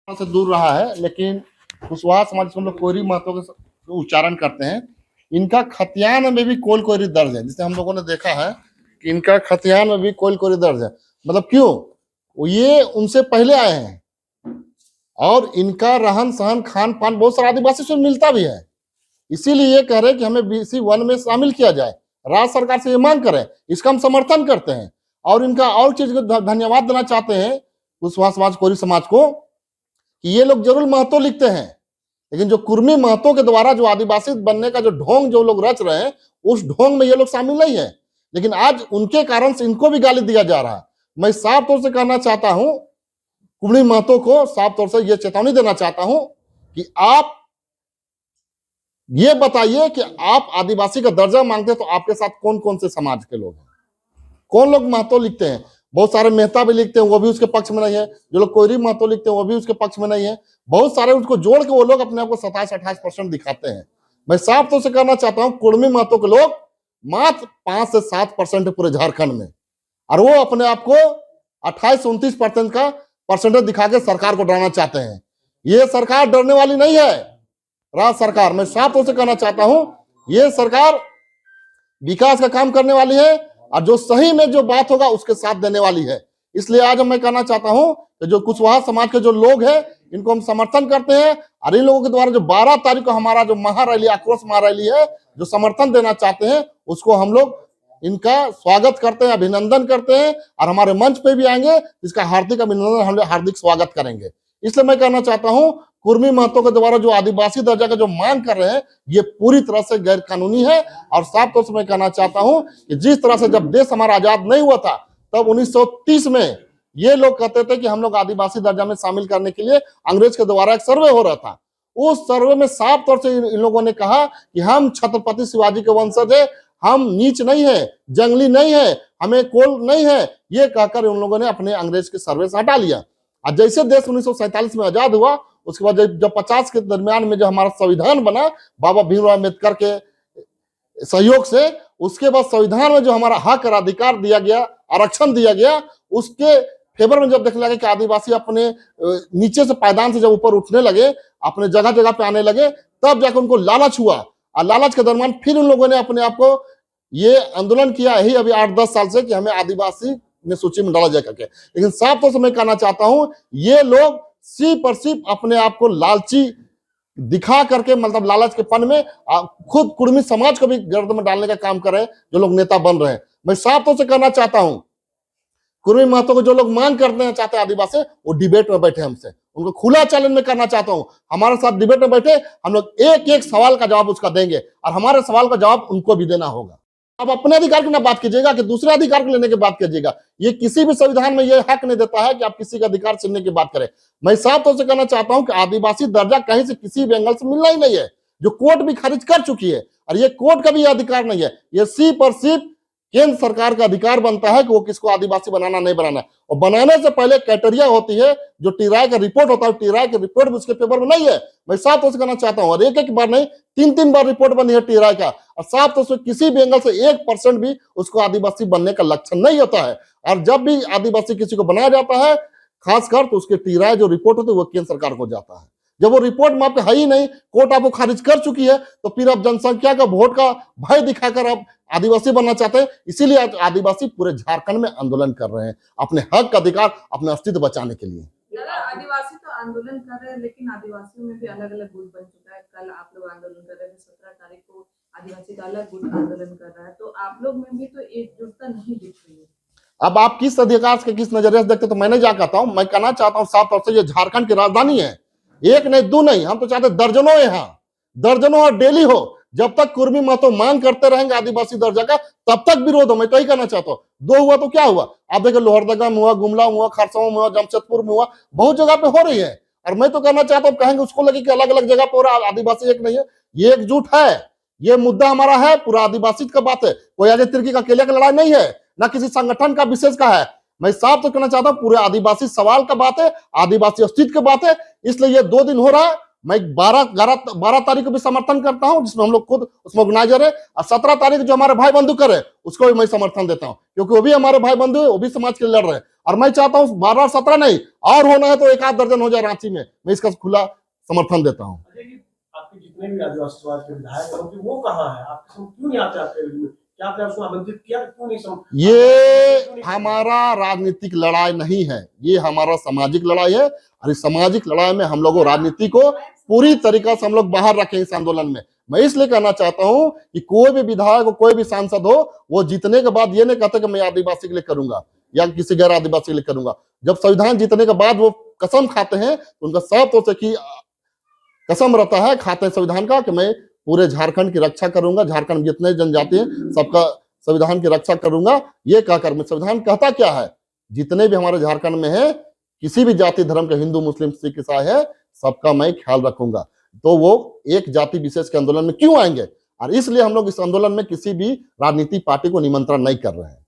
से दूर रहा है, लेकिन कुशवाहा समाज से हम लोग कोयरी महतो के उच्चारण करते हैं। इनका खतियान में भी कोल कोयरी दर्ज है, जिसे हम लोगों ने देखा है कि इनका खतियान में भी कोल कोयरी दर्ज है। मतलब क्यों? ये उनसे पहले आए हैं और इनका रहन सहन खान पान बहुत सारा आदिवासी से मिलता भी है। इसीलिए ये कह रहे हैं कि हमें BC1 में शामिल किया जाए। राज्य सरकार से ये मांग करें, इसका हम समर्थन करते हैं। और इनका और चीज को धन्यवाद देना चाहते हैं कुशवाहा समाज, कोयरी समाज को, कि ये लोग जरूर महतो लिखते हैं, लेकिन जो कुर्मी महतो के द्वारा जो आदिवासी बनने का जो ढोंग जो लोग रच रहे हैं, उस ढोंग में ये लोग शामिल नहीं है। लेकिन आज उनके कारण से इनको भी गाली दिया जा रहा है। मैं साफ तौर से कहना चाहता हूं, कुर्मी महतो को साफ तौर से ये चेतावनी देना चाहता हूं कि आप ये बताइए कि आप आदिवासी का दर्जा मांगते हैं तो आपके साथ कौन कौन से समाज के लोग हैं, कौन लोग महतो लिखते हैं। बहुत सारे मेहता भी लिखते हैं, वो भी उसके पक्ष में नहीं है। जो लोग कोयरी महतो लिखते हैं वो भी उसके पक्ष में नहीं है। बहुत सारे उसको जोड़ के वो लोग अपने आप को 27-28% दिखाते हैं। मैं साफ तौर से कहना चाहता हूं, कुर्मी महतो के लोग मात्र 5 से 7% है पूरे झारखंड में, और वो अपने आप को 28-29% का परसेंटेज दिखा के सरकार को डराना चाहते हैं। ये सरकार डरने वाली नहीं है। राज्य सरकार, मैं साफ तौर से कहना चाहता हूं, ये सरकार विकास का काम करने वाली है और जो सही में जो बात होगा उसके साथ देने वाली है। इसलिए आज मैं कहना चाहता हूं कि जो कुशवाहा समाज के जो लोग हैं, इनको हम समर्थन करते हैं। और इन लोगों के द्वारा जो 12 तारीख को हमारा जो महारैली, आक्रोश महारैली है, जो समर्थन देना चाहते हैं, उसको हम लोग इनका स्वागत करते हैं, अभिनंदन करते हैं। और हमारे मंच पे भी आएंगे, इसका हार्दिक अभिनंदन, हम लोग हार्दिक स्वागत करेंगे। इसलिए मैं कहना चाहता हूं, कुर्मी महतो के द्वारा जो आदिवासी दर्जा का जो मांग कर रहे हैं, ये पूरी तरह से गैर कानूनी है। और साफ तौर से मैं कहना चाहता हूं कि जिस तरह से जब देश हमारा आजाद नहीं हुआ था, तब 1930 में ये लोग कहते थे कि हम लोग आदिवासी दर्जा में शामिल करने के लिए अंग्रेज के द्वारा एक सर्वे हो रहा था। उस सर्वे में साफ तौर से इन लोगों ने कहा कि हम छत्रपति शिवाजी के वंशज है, हम नीच नहीं है, जंगली नहीं है, हमें कोल नहीं है। ये कहकर उन लोगों ने अपने अंग्रेज के सर्वे से हटा लिया। और जैसे देश 1947 में आजाद हुआ, उसके बाद जब 50 के दरमियान में जो हमारा संविधान बना बाबा भीमराव अम्बेडकर के सहयोग से, उसके बाद संविधान में जो हमारा हक और अधिकार दिया गया, आरक्षण दिया गया, उसके फेवर में जब देखने लगे कि आदिवासी अपने नीचे से पायदान से जब ऊपर उठने लगे, अपने जगह जगह पे आने लगे, तब जाकर उनको लालच हुआ। और लालच के दरमियान फिर उन लोगों ने अपने आप को ये आंदोलन किया ही अभी 8-10 साल से कि हमें आदिवासी में सूची में डाला जाए करके। लेकिन साफ तौर से मैं कहना चाहता हूं, ये लोग सिर्फ और सिर्फ अपने आप को लालची दिखा करके, मतलब लालच के पन में खुद कुर्मी समाज को भी गर्द में डालने का काम कर रहे हैं जो लोग नेता बन रहे हैं। मैं साफ तौर से कहना चाहता हूं, कुर्मी महतो को जो लोग मांग करना चाहते हैं आदिवासी, वो डिबेट में बैठे हमसे, उनको खुला चैलेंज में करना चाहता हूं, हमारे साथ डिबेट में बैठे, हम लोग एक एक सवाल का जवाब उसका देंगे और हमारे सवाल का जवाब उनको भी देना होगा। अब अपने अधिकार की ना बात कीजिएगा कि दूसरे अधिकार को लेने की बात कीजिएगा। ये किसी भी संविधान में ये हक नहीं देता है कि आप किसी का अधिकार छीनने की बात करें। मैं साफ तौर से कहना चाहता हूं कि आदिवासी दर्जा कहीं से किसी भी एंगल से मिलना ही नहीं है, जो कोर्ट भी खारिज कर चुकी है। और ये कोर्ट का भी अधिकार नहीं है, ये सिर्फ और सिर्फ केंद्र सरकार का अधिकार बनता है कि वो किसको आदिवासी बनाना नहीं बनाना। और बनाने से पहले क्राइटेरिया होती है, जो टीराय का रिपोर्ट होता है, टीराय की रिपोर्ट भी उसके पेपर में नहीं है। मैं साफ तौर से कहना चाहता हूँ, और एक एक बार नहीं, 3-3 बार रिपोर्ट बनी है टीराय का, और साफ तौर से किसी भी एंगल से 1% भी उसको आदिवासी बनने का लक्षण नहीं होता है। और जब भी आदिवासी किसी को बनाया जाता है, खासकर तो उसके टीराय जो रिपोर्ट होती है वो केंद्र सरकार को जाता है। जब वो रिपोर्ट में आपके है ही नहीं, कोर्ट आपको खारिज कर चुकी है, तो फिर आप जनसंख्या का वोट का भय दिखाकर आप आदिवासी बनना चाहते हैं। इसीलिए आज आदिवासी पूरे झारखंड में आंदोलन कर रहे हैं अपने हक अधिकार, अपने अस्तित्व बचाने के लिए। आदिवासी तो आंदोलन कर रहे हैं, लेकिन आदिवासियों में भी अलग अलग गुट बन चुका है। कल आप लोग आंदोलन कर रहे थे, 17 तारीख को आदिवासी का अलग गुट आंदोलन कर रहा है, तो आप लोग में भी तो एकजुटता नहीं दिख रही है। अब आप किस अधिकार से, किस नजरिए से देखते, तो मैं नहीं जा कहता हूं। मैं कहना चाहता हूं साफ तौर से, ये झारखंड की राजधानी है, एक नहीं दो नहीं, हम तो चाहते दर्जनों यहाँ, दर्जनों और डेली हो। जब तक कुर्मी महतो मांग करते रहेंगे आदिवासी दर्जा का, तब तक विरोध हो। मैं तो ही कहना चाहता हूँ, 2 हुआ तो क्या हुआ, आप देखिए लोहरदगा में हुआ, गुमला में हुआ, खरसों में हुआ, जमशेदपुर में हुआ, बहुत जगह पे हो रही है। और मैं तो कहना चाहता हूँ, कहेंगे उसको लगे कि अलग अलग जगह पर आदिवासी एक नहीं है, ये एकजुट है। ये मुद्दा हमारा है, पूरा आदिवासी का बात है, कोई अजय तिर्की का अकेले का लड़ाई नहीं है, ना किसी संगठन का विशेष का है। मैं साफ तो कहना चाहता हूँ, पूरे आदिवासी सवाल का बात है, आदिवासी अस्तित्व की बात है। इसलिए ये 2 दिन हो रहा है, मैं 12 तारीख को भी समर्थन करता हूं, जिसमें हम लोग खुद उसमें ऑर्गेनाइजर है, और 17 तारीख जो हमारे भाई बंधु करे उसको भी मैं समर्थन देता हूं, क्योंकि वो भी हमारे भाई बंधु है, वो भी समाज के लिए लड़ रहे हैं। और मैं चाहता हूं 12 और 17 नहीं, और होना है तो 1 आध दर्जन हो जाए रांची में, मैं इसका खुला समर्थन देता हूँ। आपके जितने भी आदिवासी समाज के विधायक हैं वो कहाँ है, आपके समझ क्यों नहीं आते? आपके क्या आपने उसको आमंत्रित किया, क्यों नहीं ये हमारा राजनीतिक लड़ाई नहीं है, ये हमारा सामाजिक लड़ाई है, और इस सामाजिक लड़ाई में हम लोग राजनीति को पूरी तरीका से हम लोग बाहर रखें इस आंदोलन में। मैं इसलिए कहना चाहता हूं कि कोई भी विधायक हो, कोई भी सांसद हो, वो जीतने के बाद ये नहीं कहते कि मैं आदिवासी के लिए करूंगा या किसी गैर आदिवासी के लिए करूंगा। जब संविधान जीतने के बाद वो कसम खाते हैं तो उनका साफ तौर से की कसम रहता है, खाते हैं संविधान का, कि मैं पूरे झारखंड की रक्षा करूंगा, झारखंड में जितने जनजाति हैं सबका संविधान की रक्षा करूंगा। ये कहकर मैं, संविधान कहता क्या है, जितने भी हमारे झारखंड में है, किसी भी जाति धर्म के, हिंदू मुस्लिम सिख ईसाई है, सबका मैं ख्याल रखूंगा। तो वो एक जाति विशेष के आंदोलन में क्यों आएंगे? और इसलिए हम लोग इस आंदोलन में किसी भी राजनीतिक पार्टी को निमंत्रण नहीं कर रहे हैं।